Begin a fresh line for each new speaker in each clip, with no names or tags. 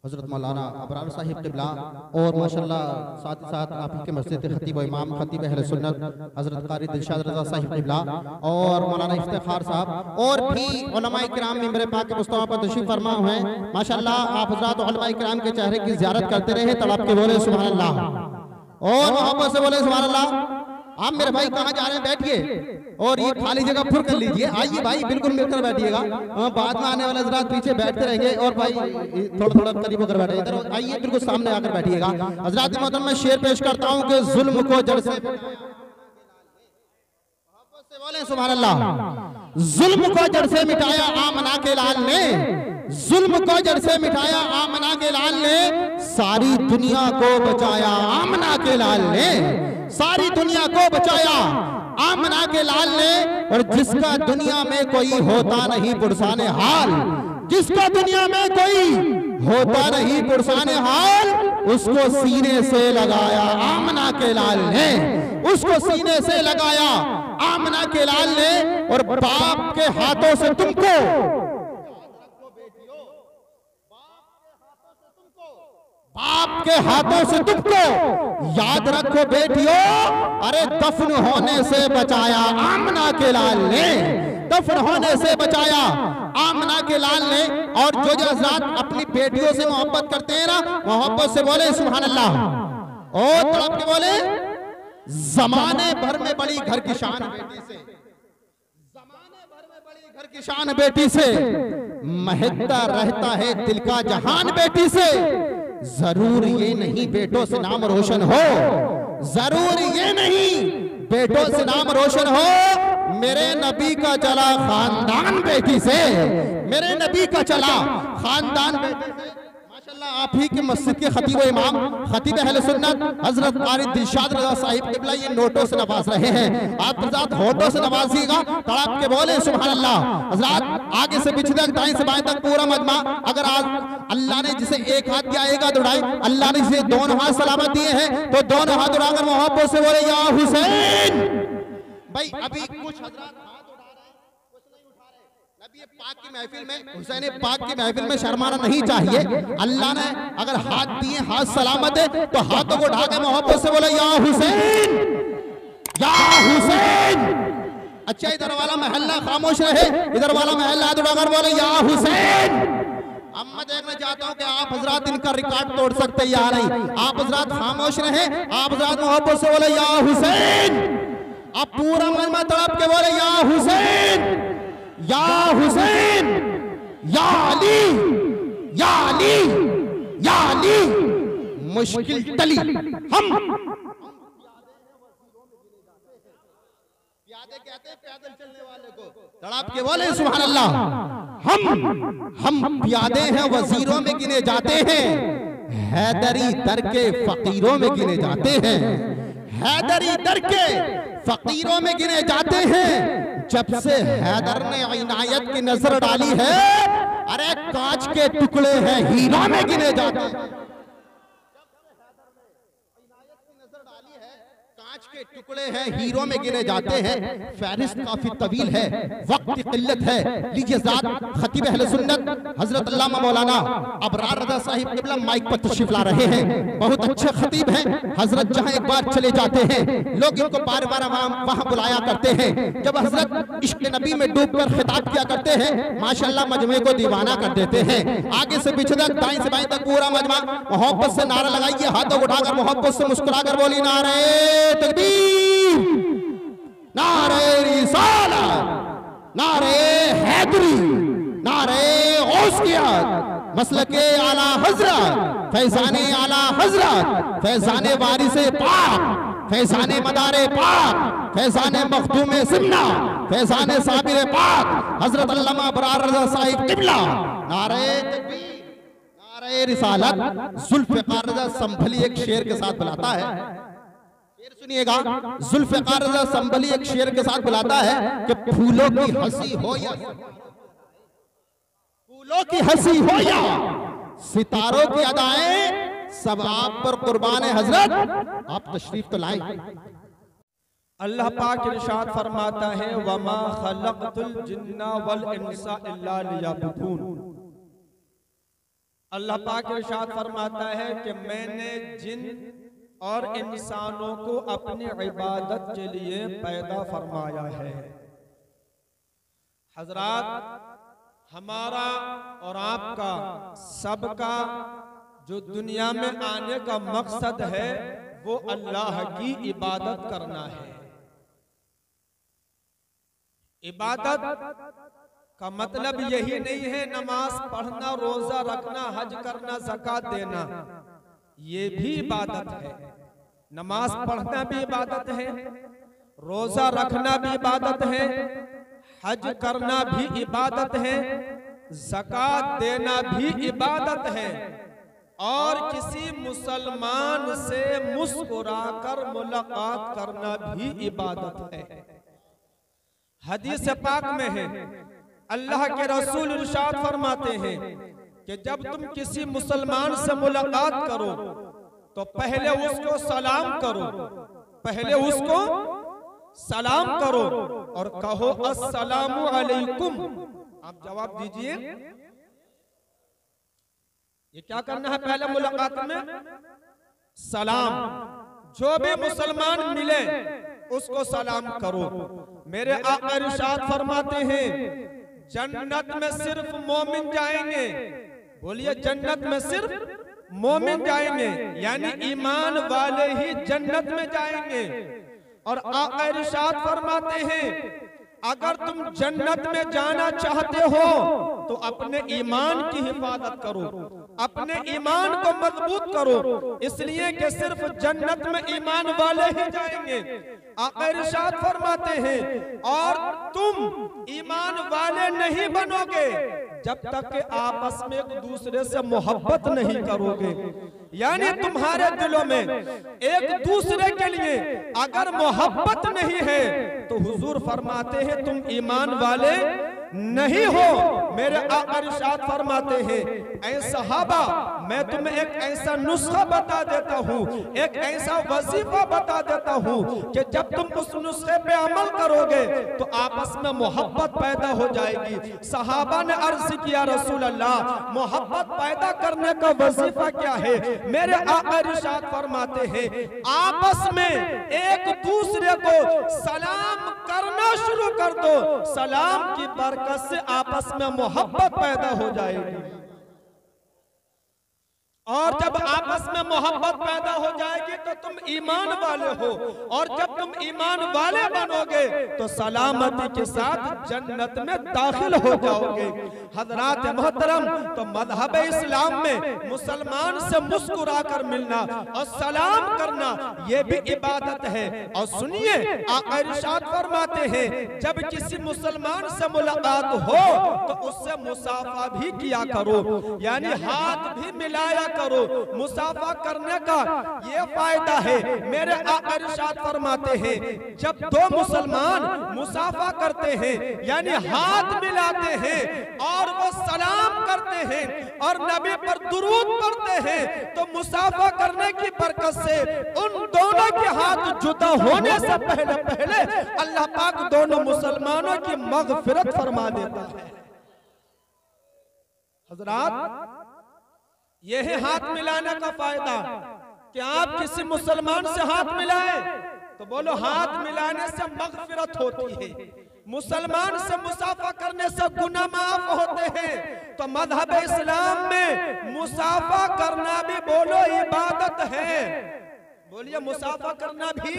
हज़रत मौलाना अबरार साहिब क़िबला और माशाल्लाह साथ साथ आप ही के मस्जिद के खतीब इमाम खतीब अहले सुन्नत हज़रत क़ारी दिलशाद रज़ा साहिब क़िबला और मौलाना इफ्तिखार साहब और भी उलमाए किराम मिंबर पाक के मुस्तफ़ा पर तशरीफ़ फरमा हुए हैं। माशाल्लाह आप हज़रात उलमाए किराम के चेहरे की ज़ियारत करते रहे, तड़प के बोले सुभान अल्लाह और मोहब्बत से बोले सुभान अल्लाह। आप मेरे भाई कहाँ जा रहे हैं, बैठिए और ये खाली जगह फुर कर लीजिए। आइए भाई बिल्कुल मिलकर बैठिएगा, बाद में आने वाले हज़रात पीछे बैठते रहेंगे और भाई थोड़ा थोड़ा करीब होकर बैठे। इधर आइए बिल्कुल सामने आकर बैठिएगा। हज़रात मोहतरम मैं शेर पेश करता हूँ कि जुल्म को जड़ से बोले सुभान अल्लाह। जुल्म को जड़ से मिटाया आमना के लाल ने, जुल्म को जड़ से मिटाया आमना के लाल ने, सारी दुनिया को बचाया आमना के लाल ने, सारी दुनिया को बचाया आमना के लाल ने। और जिसका दुनिया में कोई होता नहीं पुरसाने हाल, जिसका दुनिया में कोई होता नहीं पुरसाने हाल, उसको सीने से लगाया आमना के लाल ने, उसको सीने से लगाया आमना के लाल ने। और बाप के हाथों से तुमको, बाप के हाथों से तुमको याद रखो बेटियों, अरे दफन होने से बचाया आमना के लाल ने, दफन होने से बचाया आमना के लाल ने। और जो जो हज़रात अपनी बेटियों से मोहब्बत करते हैं ना, मोहब्बत से बोले सुभान अल्लाह और तड़प के बोले ज़माने भर में बड़ी घर की शान बेटी से, ज़माने भर में बड़ी घर की शान बेटी से, महकता रहता है दिल का जहान बेटी से। जरूर ये नहीं बेटों से नाम रोशन हो, जरूर ये नहीं बेटों से नाम रोशन हो, मेरे नबी का चला खानदान बेटी से, मेरे नबी का चला खानदान बेटी से। माशाल्लाह आप ही के मस्जिद के खतीब इमाम खतीब अहले सुन्नत हज़रत क़ारी दिलशाद रज़ा साहिब क़िबला ये नोटों से नवाज रहे हैं, आप हज़रात होठों से नवाजिएगा, तड़प के बोले सुभान अल्लाह। हज़रात आगे से पीछे तक दाएं से बाएं तक पूरा मजमा, अगर आज अल्लाह ने जिसे एक हाथ दिया एक हाथ उड़ाए, अल्लाह ने जिसे दोनों हाथ सलामत दिए हैं तो दोनों हाथ उड़ाकर मोहब्बत से बोले या हुसैन। भाई अभी कुछ हज़रात पाक की महफिल में, हुसैन पाक की महफिल में शर्माना नहीं चाहिए। अल्लाह ने अगर हाथ दिए हाथ सलामत है तो हाथों को उठा के मोहब्बत से बोले या हुसैन, या हुसैन। अच्छा इधर वाला महल्ला खामोश रहे, इधर वाला महल्ला हाथ उठाकर बोले या हुसैन। अब मैं देखना चाहता हूं कि आप हजरात इनका रिकॉर्ड तोड़ सकते हैं या नहीं। आप हजरात खामोश रहे, आप हजरात मोहब्बत से बोले या हुसैन। आप पूरा मन में तड़प के बोले या हुसैन, या हुसैन, या अली, या अली, या अली। मुश्किल टली हम प्यादे कहते हैं पैदल चलने वाले को, तड़प के बोले सुभान अल्लाह। हम प्यादे हैं वजीरों में गिने जाते हैं, हैदरी दर के फकीरों में गिने जाते हैं, हैदरी दर के फकीरों में गिने जाते हैं। जब से हैदर ने इनायत की नजर डाली है, अरे कांच के टुकड़े हैं हीरा में गिने जाते हैं। के टुकड़े हैं हीरो में गिने जाते हैं। फहरिस्त काफी तवील है, वक्त की किल्लत है। लीजिए ज़ात खतीब अहले सुन्नत हजरत अल्लामा मौलाना अबरार रज़ा साहिब क़िबला माइक पर तशरीफ ला रहे हैं। बहुत अच्छे खतीब हैं हजरत, जहां एक बार चले जाते हैं लोग इनको बार बार वहां बुलाया करते हैं। जब हजरत इश्क़ नबी में डूबकर खिताब किया करते हैं, माशाल्लाह मजमे को दीवाना कर देते हैं। आगे से पीछे तक दाएं से बाएं तक पूरा मजमा मोहब्बत से नारा लगाइए, हाथों उठाकर मोहब्बत से मुस्कुराकर बोली नारे तकबीर, नारे रिसालत, नारे हैदरी, नारे गौसियत, मसलके आला हजरत, फैज़ाने आला हजरत, फैज़ाने वारिसे पाक, फैज़ाने मदारे पाक, फैज़ाने मखदूमे सिन्ना, फैज़ाने साबिर पाक, हजरत अल्लामा अबरार रज़ा साहिब क़िबला। नारे तकबीर, नारे रिसालत। ज़ुल्फ़िकार रज़ा संभली एक शेर के साथ बुलाता है, सुनिएगा। ज़ुल्फ़िकार रज़ा संभली एक शेर के साथ बुलाता है कि फूलों की हंसी हो या फूलों की हंसी हो या सितारों की अदाएं, सब आप पर कुर्बान है हजरत, आप तशरीफ तो लाएं।
अल्लाह पाक इरशाद फरमाता है वमा खलक़तुल जिन्ना वल इंसा इल्ला लियअबुदून। अल्लाह पाक इरशाद फरमाता है कि मैंने जिन और इंसानों को अपनी इबादत के लिए पैदा फरमाया है। हजरात, हमारा और आपका सबका जो दुनिया में आने का मकसद है वो अल्लाह की इबादत करना है। इबादत का मतलब यही नहीं है नमाज पढ़ना, रोजा रखना, हज करना, ज़कात देना, ये भी इबादत है। नमाज पढ़ना भी इबादत है, रोजा रखना भी इबादत है, हज करना भी इबादत है, ज़कात देना भी इबादत है, और किसी मुसलमान से मुस्कुराकर मुलाकात करना भी इबादत है। हदीस पाक में है, अल्लाह के रसूल इरशाद फरमाते हैं कि जब तुम किसी मुसलमान से मुलाकात करो तो पहले उसको सलाम करो, पहले उसको सलाम करो और कहो अस्सलामु अलैकुम। आप जवाब दीजिए, ये क्या करना है? पहले मुलाकात में सलाम। जो भी मुसलमान मिले उसको सलाम करो। मेरे आका इरशाद फरमाते हैं जन्नत में सिर्फ मोमिन जाएंगे। बोलिए, जन्नत में सिर्फ मोमिन जाएंगे, यानी ईमान वाले ही जन्नत में जाएंगे। और आका इरशाद फरमाते हैं अगर तुम जन्नत में जाना चाहते हो तो अपने ईमान की हिफाजत करो, अपने ईमान को मजबूत करो, इसलिए कि सिर्फ जन्नत में ईमान वाले ही जाएंगे। आका इरशाद फरमाते हैं और तुम ईमान वाले नहीं बनोगे जब तक कि आपस में एक दूसरे से मोहब्बत नहीं करोगे। यानी तुम्हारे दिलों में एक दूसरे के लिए अगर मोहब्बत नहीं है तो हुजूर फरमाते हैं तुम ईमान वाले नहीं हो। मेरे आका इरशाद फरमाते हैं ऐ सहाबा, मैं तुम्हें एक ऐसा नुस्खा बता देता हूँ, एक ऐसा वजीफा बता देता हूँ कि जब तुम उस नुस्खे पे अमल करोगे तो आपस में मोहब्बत पैदा हो जाएगी। सहाबा ने अर्ज किया रसूल अल्लाह, मोहब्बत पैदा करने का वजीफा क्या है? मेरे आका इरशाद फरमाते हैं आपस में एक दूसरे को सलाम करना शुरू कर दो, सलाम की बरकत से आपस में मोहब्बत पैदा हो जाएगी। और जब आपस में मोहब्बत पैदा हो जाएगी तो तुम ईमान वाले हो, और जब तुम ईमान वाले बनोगे तो सलामती के साथ जन्नत में दाखिल हो जाओगे। हजरात मोहतरम, तो मजहब इस्लाम में मुसलमान से मुस्कुरा कर मिलना और सलाम करना ये भी इबादत है। और सुनिए, आका इरशाद फरमाते हैं जब किसी मुसलमान से मुलाकात हो तो उससे मुसाफा भी किया करो, यानी हाथ भी मिलाया करो। मुसाफा करने का ये फायदा है। मेरे आका इरशाद फरमाते हैं जब दो मुसलमान मुसाफा करते हैं यानी हाथ मिलाते हैं और वो सलाम करते हैं और नबी पर दुरूद पढ़ते हैं तो मुसाफा करने की बरकत से उन दोनों के हाथ जुदा होने से पहले पहले अल्लाह पाक दोनों मुसलमानों की मगफिरत फरमा देता है। हजरात, यह है हाथ मिलाने का फायदा कि आप किसी मुसलमान से हाथ मिलाएं तो बोलो हाथ मिलाने से मगफिरत होती है, मुसलमान से मुसाफा करने से गुनाह माफ होते हैं। तो मजहब इस्लाम में मुसाफा करना भी बोलो इबादत है। बोलिए, मुसाफा करना भी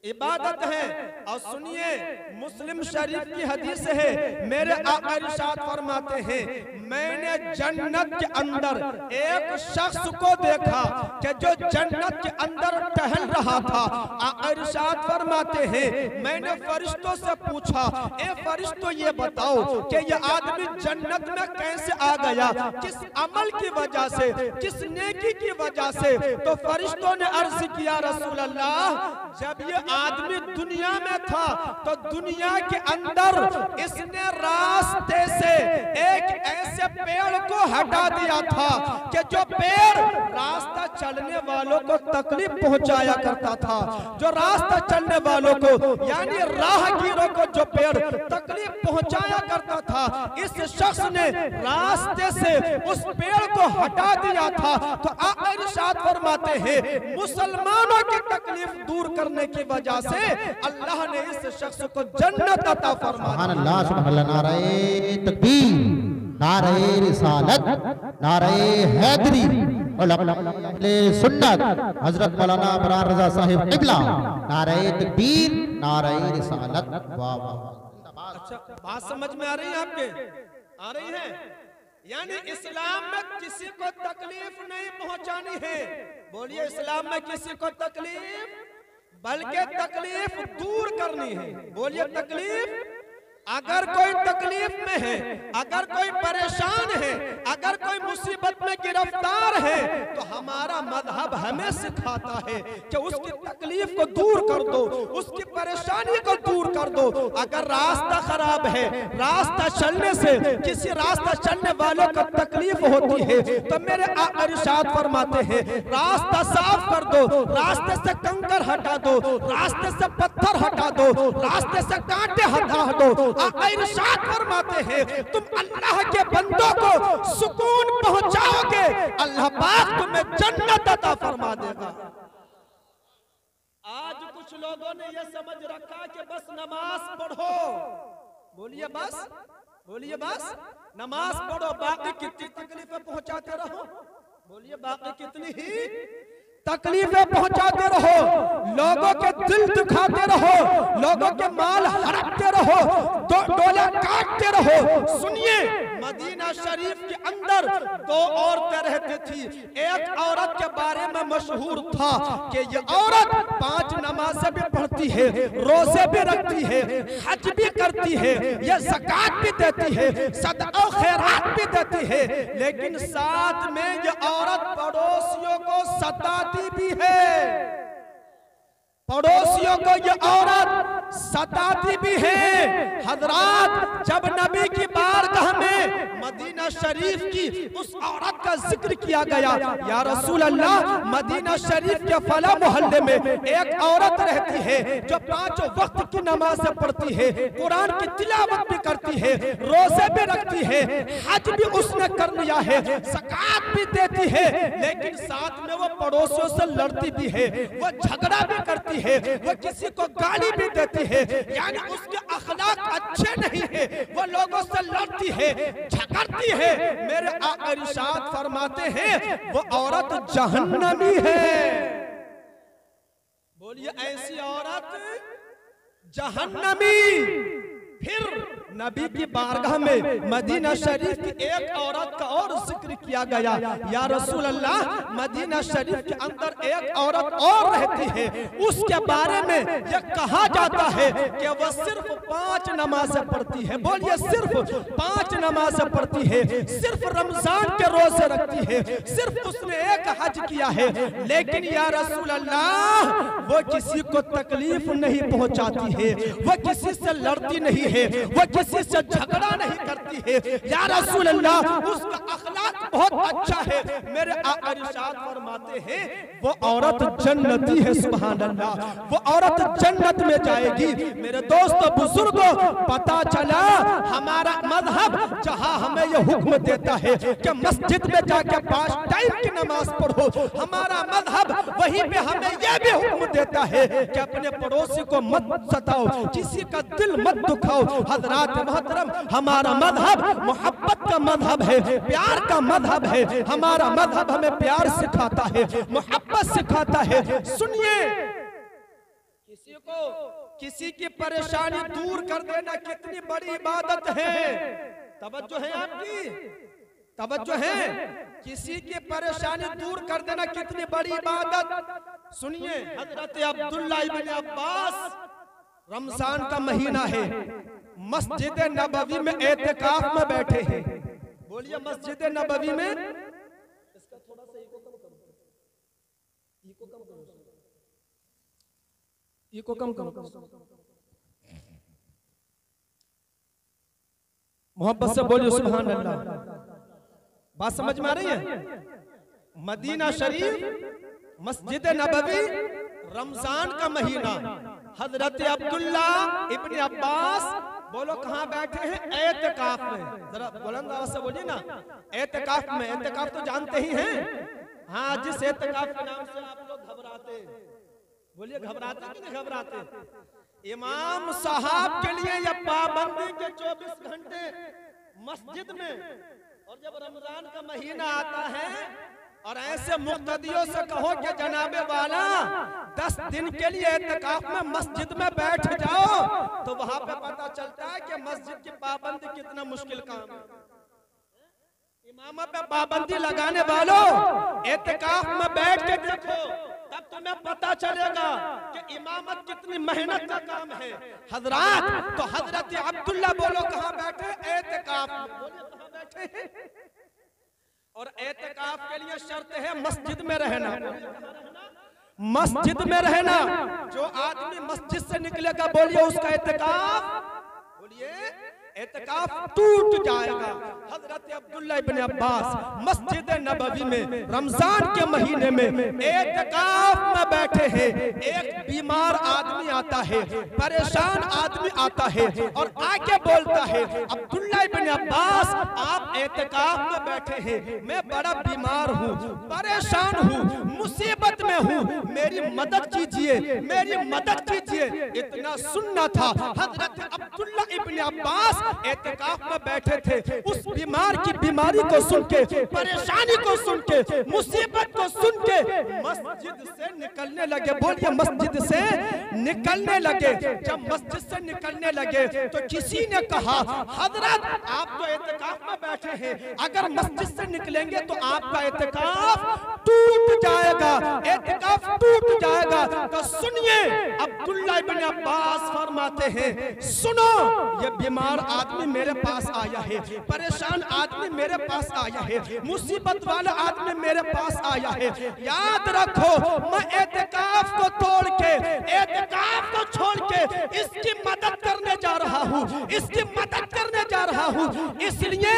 इबादत है। और सुनिए, मुस्लिम शरीफ की हदीस है, मेरे आका इरशाद फरमाते हैं मैंने जन्नत के अंदर एक शख्स को देखा कि जो जन्नत के अंदर टहल रहा था। आका इरशाद फरमाते हैं मैंने फरिश्तों से पूछा, ए फरिश्तों ये बताओ कि ये आदमी जन्नत में कैसे आ गया, किस अमल की वजह से, किस नेकी की वजह से? तो फरिश्तों ने अर्ज किया रसूल अल्लाह, जब ये आदमी दुनिया में था तो दुनिया के अंदर इसने रास्ते से एक ऐसे पेड़ को हटा दिया था कि जो पेड़ रास्ता चलने वालों को तकलीफ पहुंचाया करता था, जो रास्ता चलने वालों को यानी राहगीरों को जो पेड़ तकलीफ पहुंचाया करता था, इस शख्स ने रास्ते से उस पेड़ को हटा दिया था। तो आका इरशाद फरमाते हैं मुसलमानों की तकलीफ दूर करने की वजह से अल्लाह ने इस शख्स को जन्नत अता फरमा दी।
सुभान अल्लाह, सुभान अल्लाह। नारे तकबीर, नारे रिसालत, नारे हैदरी और सुन्नत हजरत मौलाना बरार रजा साहिब किबला। नारे तकबीर, नारे रिसालत। वाह वाह।
अच्छा, बात समझ में आ रही है आपके? आ रही है? यानी इस्लाम में किसी को तकलीफ नहीं पहुंचानी है। बोलिए, इस्लाम में किसी को तकलीफ बल्कि तकलीफ दूर करनी है। बोलिए, तकलीफ अगर कोई तकलीफ में है, अगर कोई परेशान है, अगर कोई मुसीबत में गिरफ्तार है, तो हमारा मजहब हमें सिखाता है कि उसकी तकलीफ को दूर कर दो, उसकी परेशानी को दूर कर दो। अगर रास्ता खराब है, रास्ता चलने से किसी रास्ता चलने वालों को तकलीफ होती है, तो मेरे आका इरशाद फरमाते हैं रास्ता साफ कर दो, रास्ते से कंकर हटा दो, रास्ते से पत्थर हटा दो, रास्ते से कांटे हटा दो। आका इरशाद फरमाते हैं तुम अल्लाह के बंदों को सुकून पहुंचाओगे, अल्लाह पाक तुम्हें जन्नत अता फरमा देगा। आज कुछ लोगों ने यह समझ रखा कि बस नमाज पढ़ो। बोलिए बस, बोलिए बस नमाज पढ़ो, बाकी कितनी तकलीफें पहुंचाते रहो। बोलिए, बाकी कितनी ही तकलीफें पहुंचाते रहो, लोगों के दिल दुखाते रहो, लोगों के माल हड़पते रहो, डोला काटते रहो। सुनिए, मदीना शरीफ के अंदर दो औरतें रहती थी। एक औरत के बारे में मशहूर था कि ये औरत 5 नमाज़ें भी पढ़ती है, रोजे भी रखती है, हज भी करती है, ये ज़कात भी देती है, सदका खैरात भी देती है, लेकिन साथ में ये औरत पड़ोसियों को सताती भी है। पड़ोसियों को ये औरत सताती भी है। हजरात, जब नबी की बारगाह में मदीना शरीफ की उस औरत का जिक्र किया गया, या रसूल अल्लाह, मदीना शरीफ के फला मोहल्ले में एक औरत रहती है जो 5 वक्त की नमाज पढ़ती है, कुरान की तिलावत भी करती है, रोजे भी रखती है, हज भी उसने कर लिया है, ज़कात भी देती है, लेकिन साथ में वो पड़ोसियों से लड़ती भी है, वो झगड़ा भी करती है, वो किसी को गाली भी देती है, यानी उसके अखलाक अच्छे नहीं है, वो लोगों से लड़ती है, झगड़ती है। मेरे आका इरशाद फरमाते हैं वो औरत जहन्नमी है। बोलिए, ऐसी औरत जहन्नमी। फिर नबी की बारगाह में मदीना शरीफ की एक औरत का और जिक्र किया गया, या रसूल अल्लाह, मदीना शरीफ के अंदर एक औरत और रहती है, उसके बारे में यह कहा जाता है कि वह सिर्फ 5 नमाज़ें पढ़ती है। बोलिए, सिर्फ 5 नमाज़ें पढ़ती है, सिर्फ रमजान के रोजे रखती है, सिर्फ उसने एक हज किया है, लेकिन या रसूल अल्लाह, वो किसी को तकलीफ नहीं पहुंचाती है, वो किसी से लड़ती नहीं है, वो किसी से झगड़ा नहीं करती है। या रसूल अल्लाह, उसका अखलाक बहुत अच्छा है। मेरे आका इरशाद फरमाते हैं वो औरत जन्नती है। सुभान अल्लाह, वो औरत जन्नत में जाएगी। मेरे दोस्तों बुजुर्गों, पता चला हमारा मजहब जहां हमें ये हुक्म देता है कि मस्जिद में जाके 5 टाइम की नमाज पढ़ो, हमारा मजहब वहीं पे हमें यह भी हुक्म देता है कि अपने पड़ोसी को मत सताओ, किसी का दिल मत दुखाओ। हजरात मोहतरम, हमारा मजहब मोहब्बत का मजहब है, प्यार का मजहब है। हमारा मजहब हमें प्यार सिखाता है, मोहब्बत सिखाता है। सुनिए, किसी की परेशानी दूर कर देना कितनी बड़ी इबादत है। तवज्जो है आपकी, तवज्जो है। किसी की परेशानी दूर कर देना कितनी बड़ी इबादत। सुनिए, हजरत अब्दुल्ला इब्न अब्बास, रमजान का महीना है, मस्जिद नबवी में एतिकाफ में बैठे हैं। बोलिए, मस्जिद नबवी में, इसका थोड़ा सा इको कम करो, इको कम करो। ये को कम करो, मोहब्बत से बोलिए सुभान अल्लाह। बात समझ में आ रही है? मदीना शरीफ, मस्जिद नबवी, रमजान का महीना, हजरत अब्दुल्ला इब्न अब्बास बोलो कहाँ बैठे हैं? एतकाफ में। जरा बुलंद आवाज से बोलिए ना, एतकाफ में। एतकाफ तो जानते ही हैं। हाँ, जिस एतकाफ के नाम से आप लोग घबराते, बोलिए घबराते कि नहीं घबराते? इमाम साहब के लिए ये पाबंदी के 24 घंटे मस्जिद में, और जब रमजान का महीना आता है और ऐसे मुक्तदियों से कहो कि जनाबे वाला 10 दिन के लिए एतकाफ में मस्जिद में बैठ जाओ, तो वहां पे पता चलता है कि मस्जिद की पाबंदी कितना मुश्किल काम है। इमाम पे पाबंदी लगाने वालों, एतकाफ में बैठ के देखो, तब तुम्हें पता चलेगा कि इमामत कितनी मेहनत का काम है। हजरात, तो हजरत अब्दुल्ला बोलो कहाँ बैठे? एतकाफ में। बोलिए कहाँ बैठे हैं? और एतकाफ के लिए शर्त है मस्जिद में रहना। मस्जिद में रहना। जो आदमी मस्जिद से निकलेगा, बोलिए उसका एतकाफ, बोलिए एतकाफ टूट जाएगा। हजरत अब्दुल्ला इब्न अब्बास मस्जिद नबवी में रमजान के महीने में एतकाफ में बैठे हैं। एक बीमार आदमी आता है, परेशान आदमी आता है और आके बोलता है, अब्दुल्ला इब्न अब्बास आप एतकाफ में बैठे हैं, मैं बड़ा बीमार हूँ, परेशान हूँ, मुसीबत में हूँ, मेरी मदद कीजिए, मेरी मदद कीजिए। इतना सुनना था। हजरत अब्दुल्ला इब्न अब्बास एतकाफ में बैठे थे। उस बीमार की बीमारी को सुन के, परेशानी को सुन के, मुसीबत को सुन के मस्जिद से निकलने लगे। बोलिए मस्जिद से निकलने लगे। जब मस्जिद से निकलने लगे तो किसी ने कहा, हजरत आप तो एतकाफ में बैठे हैं, अगर मस्जिद से निकलेंगे तो आपका एतकाफ टूट जाएगा, एतकाफ टूट जाएगा। तो सुनिए, अब्दुल्ला इब्न अब्बास फरमाते हैं, सुनो, ये बीमार आदमी मेरे पास आया है, परेशान आदमी मेरे पास आया है, मुसीबत वाला आदमी मेरे पास आया है। याद रखो, मैं एतकाफ को तोड़ के, एतकाफ को छोड़ के इसकी मदद करने जा रहा हूँ, इसकी मदद करने जा रहा हूँ, इसलिए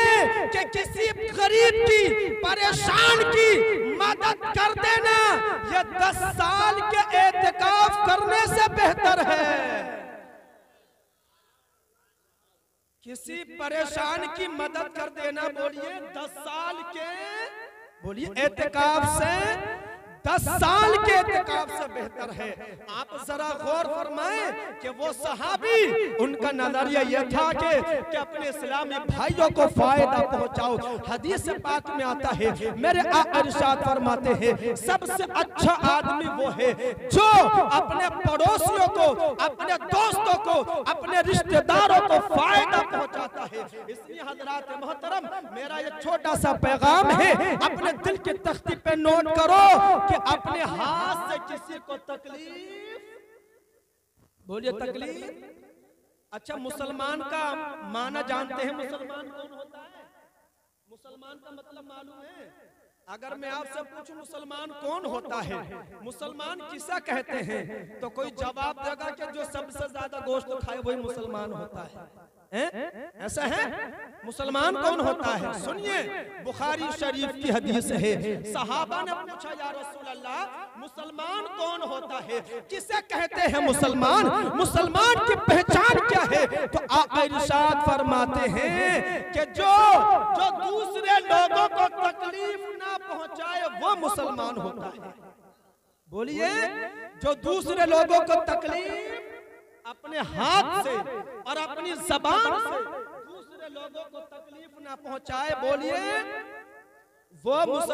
कि किसी गरीब की, परेशान की मदद कर देना ये 10 साल के एतकाफ करने से बेहतर है। किसी परेशान की मदद कर देना, बोलिए 10 साल के, बोलिए एतकाफ से, 10 साल के एतकाफ से बेहतर है। आप जरा गौर फरमाएं कि वो सहाबी, उनका नजरिया यह था कि अपने इस्लामी भाइयों को फायदा पहुंचाओ। हदीस पाक में आता है, मेरे आका इरशाद फरमाते हैं, सबसे अच्छा आदमी वो है जो अपने पड़ोसियों को, अपने दोस्तों को, अपने रिश्तेदारों को फायदा पहुंचाता है। इसलिए हजरात मोहतरम, मेरा ये छोटा सा पैगाम है, अपने दिल की तख्ती पे नोट करो कि अपने हाथ से किसी को तकलीफ, बोलिए तकलीफ। अच्छा, मुसलमान का माना जानते हैं? मुसलमान कौन होता है? मुसलमान का मतलब मालूम है? अगर मैं आपसे पूछूं मुसलमान कौन होता है, मुसलमान किसा कहते हैं, तो कोई जवाब देगा कि जो सबसे ज्यादा गोश्त खाए वही मुसलमान होता है। ऐसा है? मुसलमान कौन होता है? सुनिए, बुखारी शरीफ की हदीस है, सहाबा ने पूछा, या रसूल अल्लाह, मुसलमान कौन होता है, किसे कहते हैं मुसलमान, मुसलमान की पहचान क्या है? तो आका इरशाद फरमाते हैं कि जो दूसरे लोगों को तकलीफ ना पहुंचाए वो मुसलमान होता है। बोलिए, जो दूसरे लोगों को तकलीफ अपने हाथ से और अपनी जबान से दूसरे लोगों को तकलीफ ना पहुंचाए, बोलिए वो मुसलमान